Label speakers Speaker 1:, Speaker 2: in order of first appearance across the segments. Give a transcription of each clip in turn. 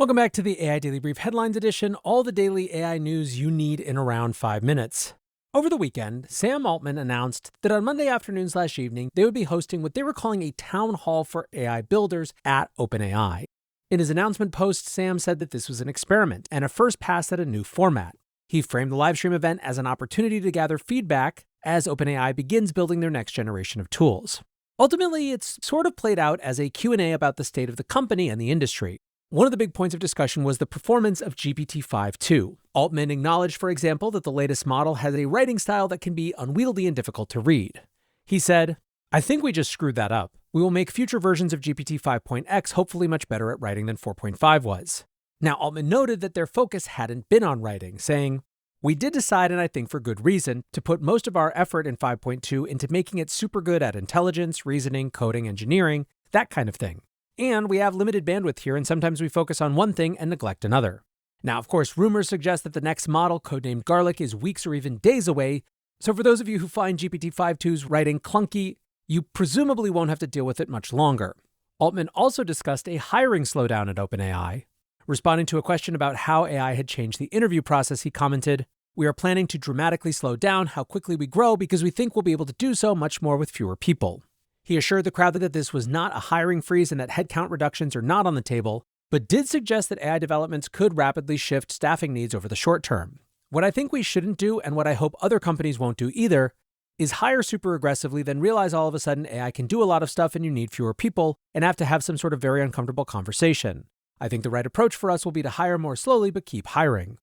Speaker 1: Welcome back to the AI Daily Brief Headlines Edition, all the daily AI news you need in around 5 minutes. Over the weekend, Sam Altman announced that on Monday afternoon/evening, they would be hosting what they were calling a town hall for AI builders at OpenAI. In his announcement post, Sam said that this was an experiment and a first pass at a new format. He framed the livestream event as an opportunity to gather feedback as OpenAI begins building their next generation of tools. Ultimately, it's sort of played out as a Q&A about the state of the company and the industry. One of the big points of discussion was the performance of GPT-5 Altman acknowledged, for example, that the latest model has a writing style that can be unwieldy and difficult to read. He said, "I think we just screwed that up. We will make future versions of GPT-5.x hopefully much better at writing than 4.5 was." Now, Altman noted that their focus hadn't been on writing, saying, "We did decide, and I think for good reason, to put most of our effort in 5.2 into making it super good at intelligence, reasoning, coding, engineering, that kind of thing. And we have limited bandwidth here, and sometimes we focus on one thing and neglect another." Now, of course, rumors suggest that the next model, codenamed Garlic, is weeks or even days away. So for those of you who find GPT-5's writing clunky, you presumably won't have to deal with it much longer. Altman also discussed a hiring slowdown at OpenAI. Responding to a question about how AI had changed the interview process, he commented, "We are planning to dramatically slow down how quickly we grow because we think we'll be able to do so much more with fewer people." He assured the crowd that this was not a hiring freeze and that headcount reductions are not on the table, but did suggest that AI developments could rapidly shift staffing needs over the short term. "What I think we shouldn't do, and what I hope other companies won't do either, is hire super aggressively, then realize all of a sudden AI can do a lot of stuff and you need fewer people and have to have some sort of very uncomfortable conversation. I think the right approach for us will be to hire more slowly but keep hiring."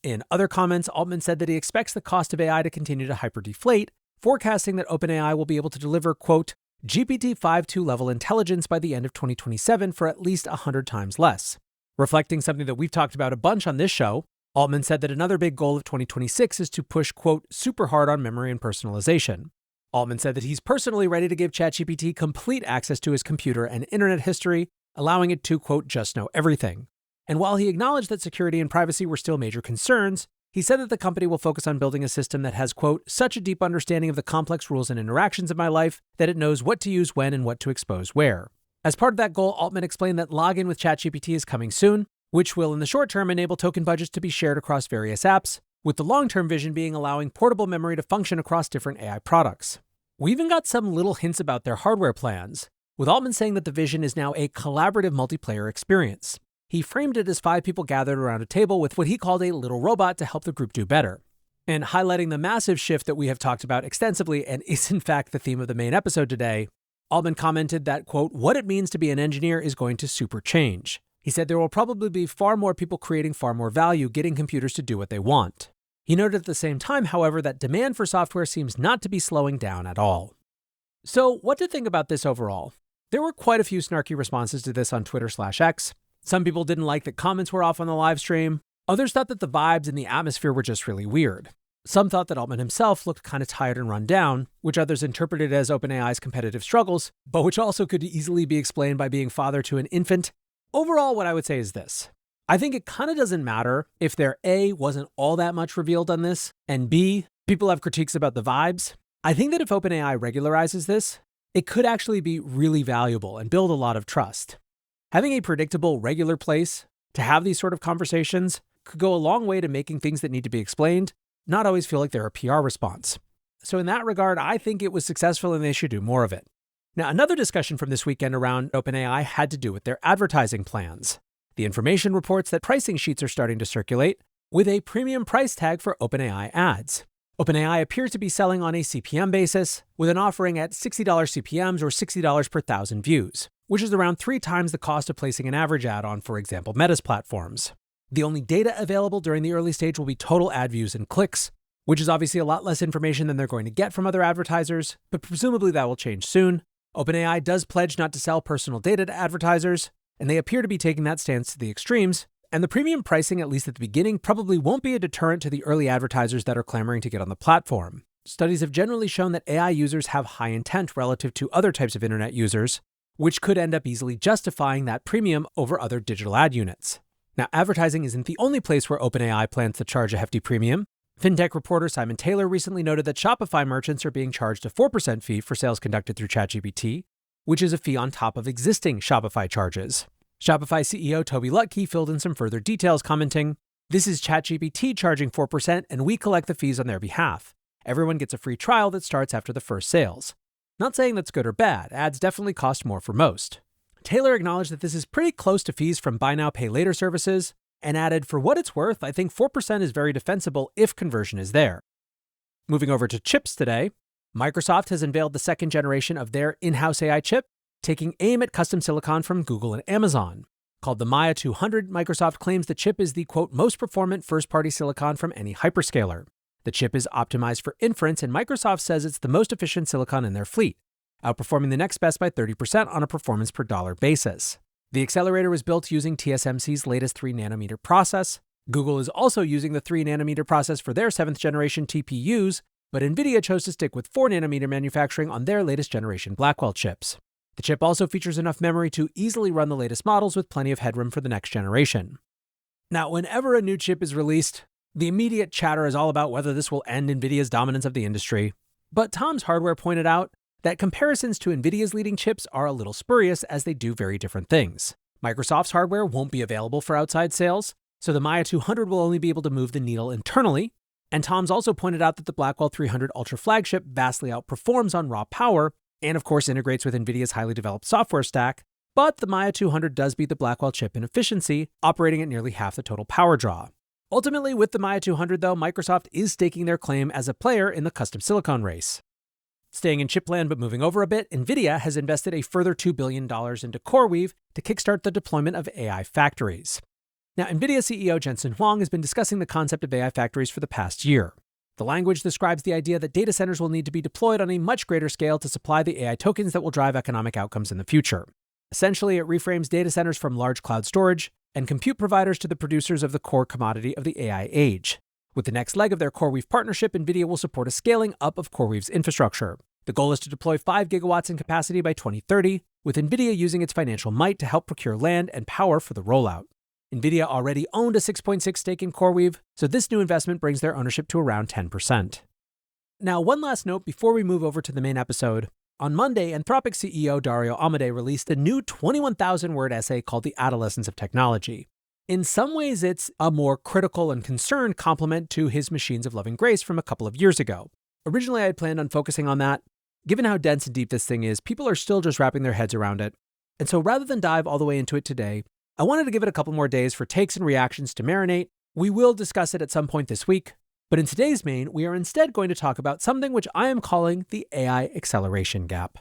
Speaker 1: In other comments, Altman said that he expects the cost of AI to continue to hyper-deflate, forecasting that OpenAI will be able to deliver, quote, GPT-5 level intelligence by the end of 2027 for at least 100 times less. Reflecting something that we've talked about a bunch on this show, Altman said that another big goal of 2026 is to push, quote, super hard on memory and personalization. Altman said that he's personally ready to give ChatGPT complete access to his computer and internet history, allowing it to, quote, just know everything. And while he acknowledged that security and privacy were still major concerns, he said that the company will focus on building a system that has, quote, such a deep understanding of the complex rules and interactions of my life that it knows what to use when and what to expose where. As part of that goal, Altman explained that login with ChatGPT is coming soon, which will in the short term enable token budgets to be shared across various apps, with the long-term vision being allowing portable memory to function across different AI products. We even got some little hints about their hardware plans, with Altman saying that the vision is now a collaborative multiplayer experience. He framed it as 5 people gathered around a table with what he called a little robot to help the group do better. And highlighting the massive shift that we have talked about extensively and is in fact the theme of the main episode today, Altman commented that, quote, what it means to be an engineer is going to super change. He said there will probably be far more people creating far more value, getting computers to do what they want. He noted at the same time, however, that demand for software seems not to be slowing down at all. So what to think about this overall? There were quite a few snarky responses to this on Twitter/X. Some people didn't like that comments were off on the live stream. Others thought that the vibes and the atmosphere were just really weird. Some thought that Altman himself looked kind of tired and run down, which others interpreted as OpenAI's competitive struggles, but which also could easily be explained by being father to an infant. Overall, what I would say is this. I think it kind of doesn't matter if there A, wasn't all that much revealed on this, and B, people have critiques about the vibes. I think that if OpenAI regularizes this, it could actually be really valuable and build a lot of trust. Having a predictable, regular place to have these sort of conversations could go a long way to making things that need to be explained not always feel like they're a PR response. So in that regard, I think it was successful and they should do more of it. Now, another discussion from this weekend around OpenAI had to do with their advertising plans. The information reports that pricing sheets are starting to circulate with a premium price tag for OpenAI ads. OpenAI appears to be selling on a CPM basis, with an offering at $60 CPMs or $60 per 1,000 views, which is around 3 times the cost of placing an average ad on, for example, Meta's platforms. The only data available during the early stage will be total ad views and clicks, which is obviously a lot less information than they're going to get from other advertisers, but presumably that will change soon. OpenAI does pledge not to sell personal data to advertisers, and they appear to be taking that stance to the extremes, and the premium pricing, at least at the beginning, probably won't be a deterrent to the early advertisers that are clamoring to get on the platform. Studies have generally shown that AI users have high intent relative to other types of internet users, which could end up easily justifying that premium over other digital ad units. Now, advertising isn't the only place where OpenAI plans to charge a hefty premium. Fintech reporter Simon Taylor recently noted that Shopify merchants are being charged a 4% fee for sales conducted through ChatGPT, which is a fee on top of existing Shopify charges. Shopify CEO Toby Lutke filled in some further details, commenting, "This is ChatGPT charging 4%, and we collect the fees on their behalf. Everyone gets a free trial that starts after the first sales. Not saying that's good or bad, ads definitely cost more for most." Taylor acknowledged that this is pretty close to fees from buy now, pay later services, and added, "For what it's worth, I think 4% is very defensible if conversion is there." Moving over to chips today, Microsoft has unveiled the second generation of their in-house AI chip, taking aim at custom silicon from Google and Amazon. Called the Maya 200, Microsoft claims the chip is the, quote, most performant first-party silicon from any hyperscaler. The chip is optimized for inference, and Microsoft says it's the most efficient silicon in their fleet, outperforming the next best by 30% on a performance per dollar basis. The accelerator was built using TSMC's latest 3nm process. Google is also using the 3nm process for their 7th generation TPUs, but Nvidia chose to stick with 4nm manufacturing on their latest generation Blackwell chips. The chip also features enough memory to easily run the latest models with plenty of headroom for the next generation. Now, whenever a new chip is released, the immediate chatter is all about whether this will end Nvidia's dominance of the industry. But Tom's Hardware pointed out that comparisons to Nvidia's leading chips are a little spurious, as they do very different things. Microsoft's hardware won't be available for outside sales, so the Maya 200 will only be able to move the needle internally. And Tom's also pointed out that the Blackwell 300 Ultra flagship vastly outperforms on raw power, and of course integrates with Nvidia's highly developed software stack, but the Maya 200 does beat the Blackwell chip in efficiency, operating at nearly half the total power draw. Ultimately, with the Maya 200 though, Microsoft is staking their claim as a player in the custom silicon race. Staying in chip land but moving over a bit, Nvidia has invested a further $2 billion into CoreWeave to kickstart the deployment of AI factories. Now, Nvidia CEO Jensen Huang has been discussing the concept of AI factories for the past year. The language describes the idea that data centers will need to be deployed on a much greater scale to supply the AI tokens that will drive economic outcomes in the future. Essentially, it reframes data centers from large cloud storage and compute providers to the producers of the core commodity of the AI age. With the next leg of their CoreWeave partnership, Nvidia will support a scaling up of CoreWeave's infrastructure. The goal is to deploy 5 gigawatts in capacity by 2030, with Nvidia using its financial might to help procure land and power for the rollout. Nvidia already owned a 6.6% stake in CoreWeave, so this new investment brings their ownership to around 10%. Now, one last note before we move over to the main episode. On Monday, Anthropic CEO Dario Amodei released a new 21,000-word essay called The Adolescence of Technology. In some ways, it's a more critical and concerned complement to his Machines of Loving Grace from a couple of years ago. Originally, I had planned on focusing on that. Given how dense and deep this thing is, people are still just wrapping their heads around it. And so rather than dive all the way into it today, I wanted to give it a couple more days for takes and reactions to marinate. We will discuss it at some point this week, but in today's main, we are instead going to talk about something which I am calling the AI acceleration gap.